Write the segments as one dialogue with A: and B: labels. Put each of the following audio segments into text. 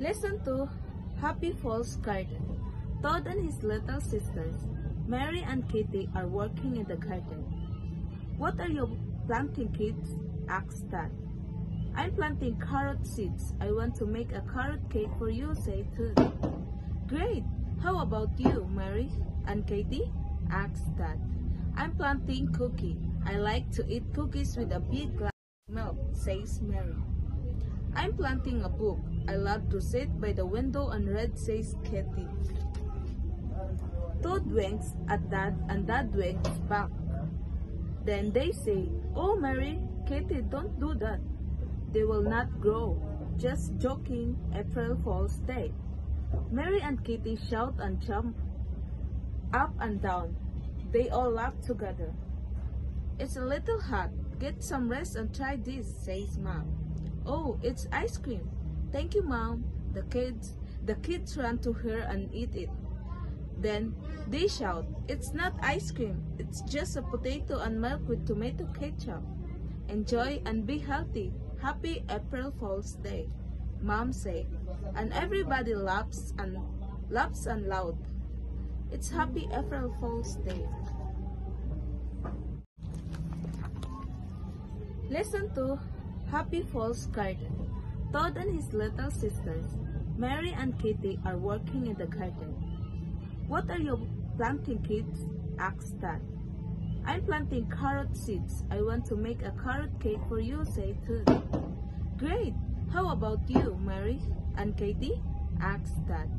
A: Lesson 2, Happy Falls Garden. Todd and his little sisters, Mary and Kitty, are working in the garden. What are you planting, kids? asked Dad. I'm planting carrot seeds. I want to make a carrot cake for you, said Todd. Great! How about you, Mary and Katie? asked Dad. I'm planting cookie. I like to eat cookies with a big glass of milk, says Mary. I'm planting a book. I love to sit by the window and read, says Katie. Todd winks at Dad and Dad winks back. Then they say, Oh, Mary, Katie, don't do that. They will not grow. Just joking, April Fool's Day. Mary and Kitty shout and jump up and down. They all laugh together. It's a little hot. Get some rest and try this, says Mom. Oh, it's ice cream. Thank you, Mom. The kids run to her and eat it. Then they shout, It's not ice cream. It's just a potato and milk with tomato ketchup. Enjoy and be healthy. Happy April Fool's Day, Mom said, and everybody laughs and loud. It's Happy April Fool's Day. Lesson 2, Happy Falls Garden. Todd and his little sisters, Mary and Kitty, are working in the garden. What are you planting, kids? asked Dad. I'm planting carrot seeds. I want to make a carrot cake for you, said Todd. Great! How about you, Mary and Katie? asked Dad.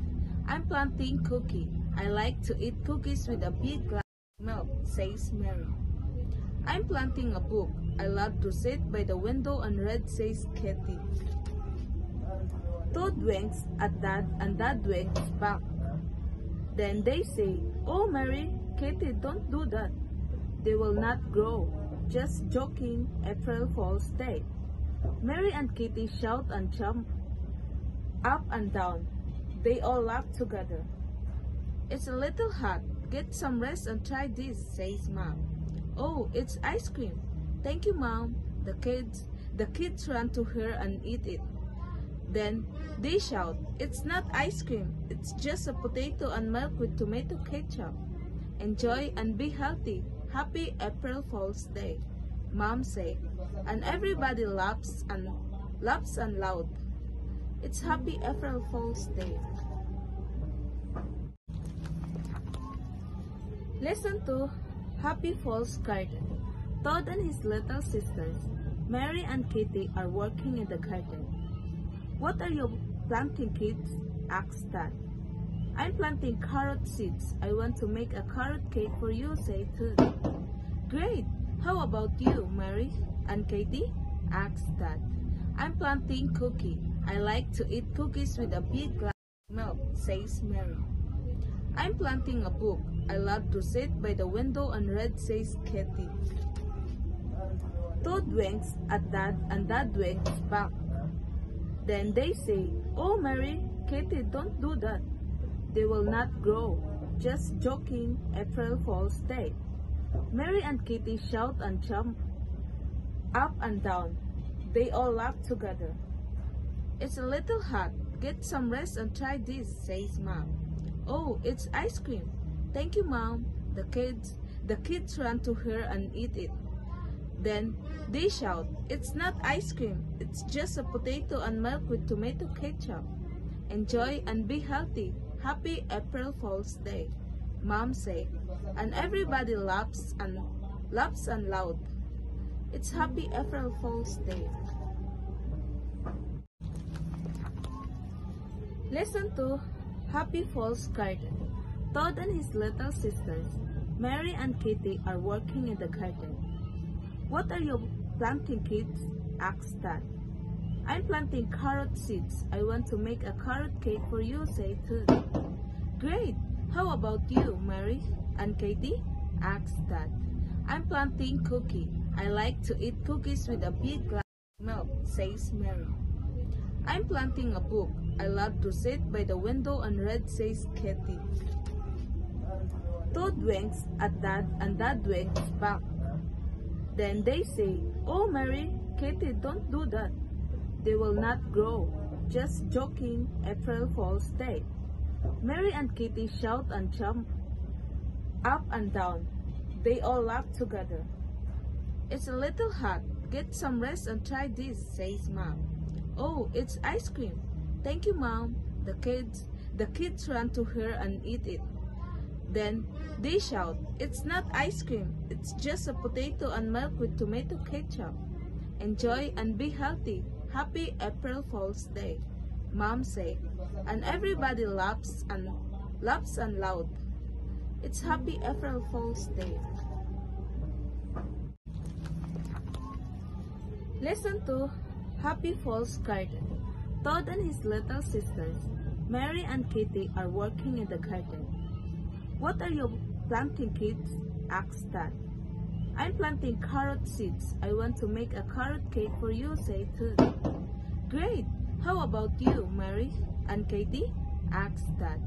A: I'm planting cookie. I like to eat cookies with a big glass of milk, says Mary. I'm planting a book. I love to sit by the window and read, says Katie. Todd winks at Dad and Dad winks back. Then they say, Oh, Mary, Katie, don't do that. They will not grow. Just joking, April Fool's Day. Mary and Kitty shout and jump up and down. They all laugh together. It's a little hot. Get some rest and try this, says Mom. Oh, it's ice cream. Thank you, Mom. The kids run to her and eat it. Then they shout, It's not ice cream. It's just a potato and milk with tomato ketchup. Enjoy and be healthy. Happy April Fool's Day, Mom said, and everybody laughs and loud. It's Happy April Fool's Day. Lesson 2, Happy Falls Garden. Todd and his little sisters, Mary and Kitty, are working in the garden. What are you planting, kids? asked Dad. I'm planting carrot seeds. I want to make a carrot cake for you, said Todd. Great! How about you, Mary and Katie? asked Dad. I'm planting cookie. I like to eat cookies with a big glass of milk, says Mary. I'm planting a book. I love to sit by the window and read, says Katie. Todd winks at Dad and Dad winks back. Then they say, Oh, Mary, Katie, don't do that. They will not grow. Just joking, April Fool's Day. Mary and Kitty shout and jump up and down. They all laugh together. It's a little hot. Get some rest and try this, says Mom. Oh, it's ice cream. Thank you, Mom. The kids run to her and eat it. Then they shout, It's not ice cream. It's just a potato and milk with tomato ketchup. Enjoy and be healthy. Happy April Fool's Day, Mom said, and everybody laughs and loud. It's Happy April Fool's Day. Lesson 2, Happy Falls Garden. Todd and his little sisters, Mary and Kitty, are working in the garden. What are you planting, kids? asked Dad. I'm planting carrot seeds. I want to make a carrot cake for you, said Todd. Great! How about you, Mary and Katie? asked Dad. I'm planting cookie. I like to eat cookies with a big glass of milk, says Mary. I'm planting a book. I love to sit by the window and read, says Katie. Todd winks at Dad and Dad winks back. Then they say, Oh, Mary, Katie, don't do that. They will not grow. Just joking, April Fool's Day. Mary and Kitty shout and jump up and down. They all laugh together. It's a little hot. Get some rest and try this, says Mom. Oh, it's ice cream. Thank you, Mom. The kids run to her and eat it. Then they shout, it's not ice cream. It's just a potato and milk with tomato ketchup. Enjoy and be healthy. Happy April Fool's Day, Mom say, and everybody laughs and loud. It's Happy April Fool's Day. Lesson 2, Happy Fool's Garden. Todd and his little sisters, Mary and Kitty, are working in the garden. What are you planting, kids? Asked Dad. I'm planting carrot seeds. I want to make a carrot cake for you, said Todd. Great! How about you, Mary and Katie? Asked Dad.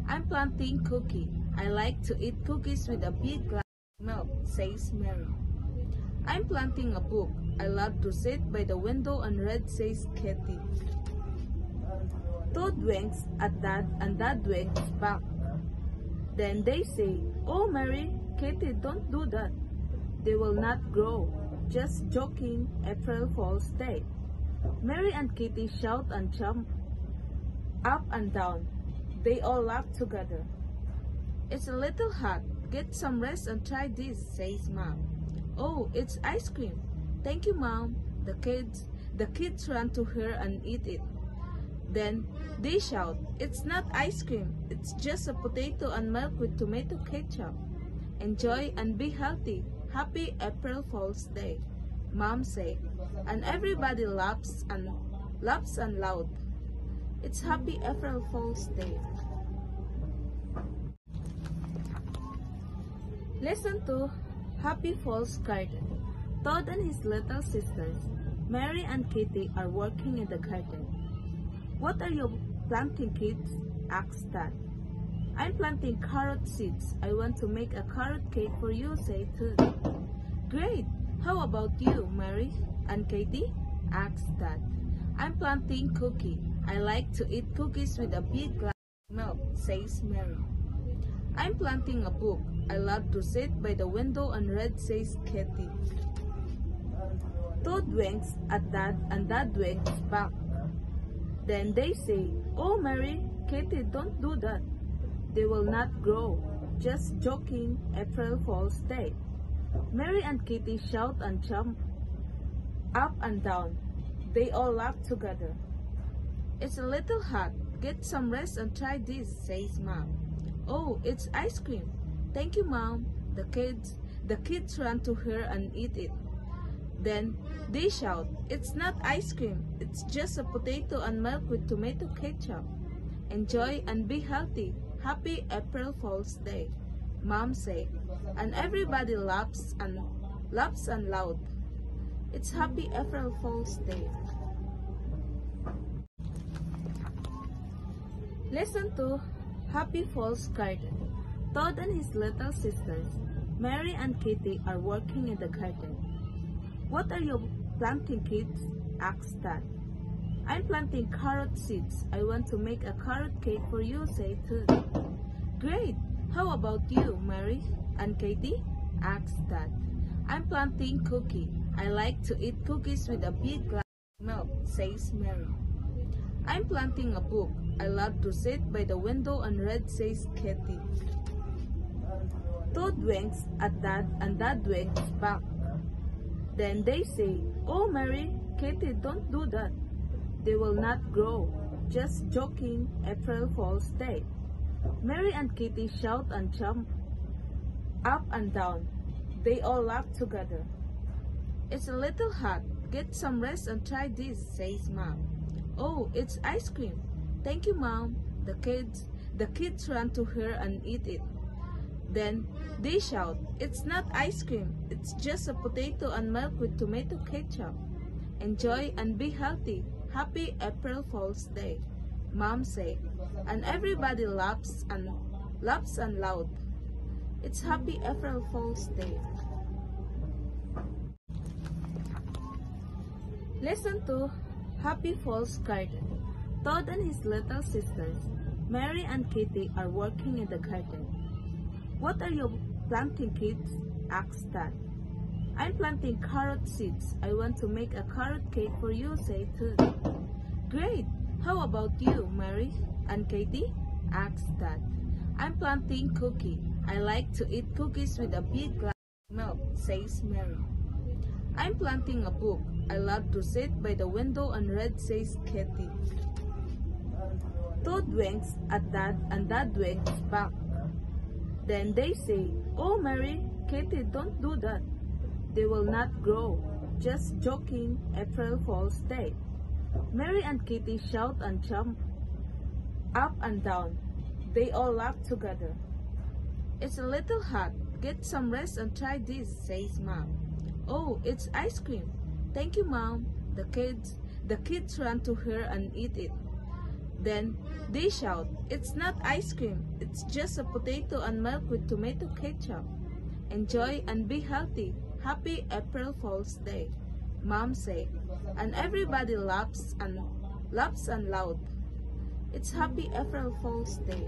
A: I'm planting cookie. I like to eat cookies with a big glass of milk, says Mary. I'm planting a book. I love to sit by the window and read, says Katie. Todd winks at Dad and Dad winks back. Then they say, oh Mary, Katie, don't do that. They will not grow. Just joking, April Fool's Day. Mary and Kitty shout and jump up and down. They all laugh together. It's a little hot. Get some rest and try this, says Mom. Oh, it's ice cream. Thank you, Mom. The kids run to her and eat it. Then they shout, it's not ice cream. It's just a potato and milk with tomato ketchup. Enjoy and be healthy. Happy April Fool's Day, Mom say, and everybody laughs and loud. It's Happy April Fool's Day. Lesson 2, Happy Fool's Garden. Todd and his little sisters, Mary and Kitty, are working in the garden. What are you planting, kids? Asked Dad. I'm planting carrot seeds. I want to make a carrot cake for you, said Todd. Great! How about you, Mary and Katie? Asked Dad. I'm planting cookie. I like to eat cookies with a big glass of milk, says Mary. I'm planting a book. I love to sit by the window and read, says Katie. Todd winks at Dad and Dad winks back. Then they say, oh Mary, Katie, don't do that. They will not grow. Just joking, April Fool's Day. Mary and Kitty shout and jump up and down. They all laugh together. It's a little hot. Get some rest and try this, says Mom. Oh, it's ice cream. Thank you, Mom. The kids run to her and eat it. Then they shout, it's not ice cream. It's just a potato and milk with tomato ketchup. Enjoy and be healthy. Happy April Fool's Day, Mom say, and everybody laughs and loud. It's Happy April Fool's Day. Lesson 2, Happy Fool's Garden. Todd and his little sisters, Mary and Kitty, are working in the garden. What are you planting, kids? Asked Dad. I'm planting carrot seeds. I want to make a carrot cake for you, said Todd. Great! How about you, Mary and Katie? Asked Dad. I'm planting cookie. I like to eat cookies with a big glass of milk, says Mary. I'm planting a book. I love to sit by the window and read, says Katie. Todd winks at Dad and Dad winks back. Then they say, oh Mary, Katie, don't do that. They will not grow. Just joking, April Fool's Day. Mary and Kitty shout and jump up and down. They all laugh together. It's a little hot. Get some rest and try this, says Mom. Oh, it's ice cream. Thank you, Mom. The kids run to her and eat it. Then they shout, it's not ice cream. It's just a potato and milk with tomato ketchup. Enjoy and be healthy. Happy April Fool's Day, Mom say, and everybody laughs and loud. It's Happy April Fool's Day. Lesson 2, Happy Fool's Garden. Todd and his little sisters, Mary and Kitty, are working in the garden. "What are you planting, kids?" asked Dad. "I'm planting carrot seeds. I want to make a carrot cake for you," said Todd. "Great! How about you, Mary and Katie?" asked Dad. "I'm planting cookie. I like to eat cookies with a big glass of milk," says Mary. "I'm planting a book. I love to sit by the window and read," says Katie. Todd winks at Dad and Dad winks back. Then they say, "Oh, Mary, Katie, don't do that. They will not grow. Just joking, April Fool's Day." Mary and Kitty shout and jump up and down. They all laugh together. "It's a little hot. Get some rest and try this," says Mom. "Oh, it's ice cream." "Thank you, Mom." The kids run to her and eat it. Then they shout, "It's not ice cream. It's just a potato and milk with tomato ketchup. Enjoy and be healthy. Happy April Fool's Day," Mom said, and everybody laughs and loud. It's Happy April Fool's Day.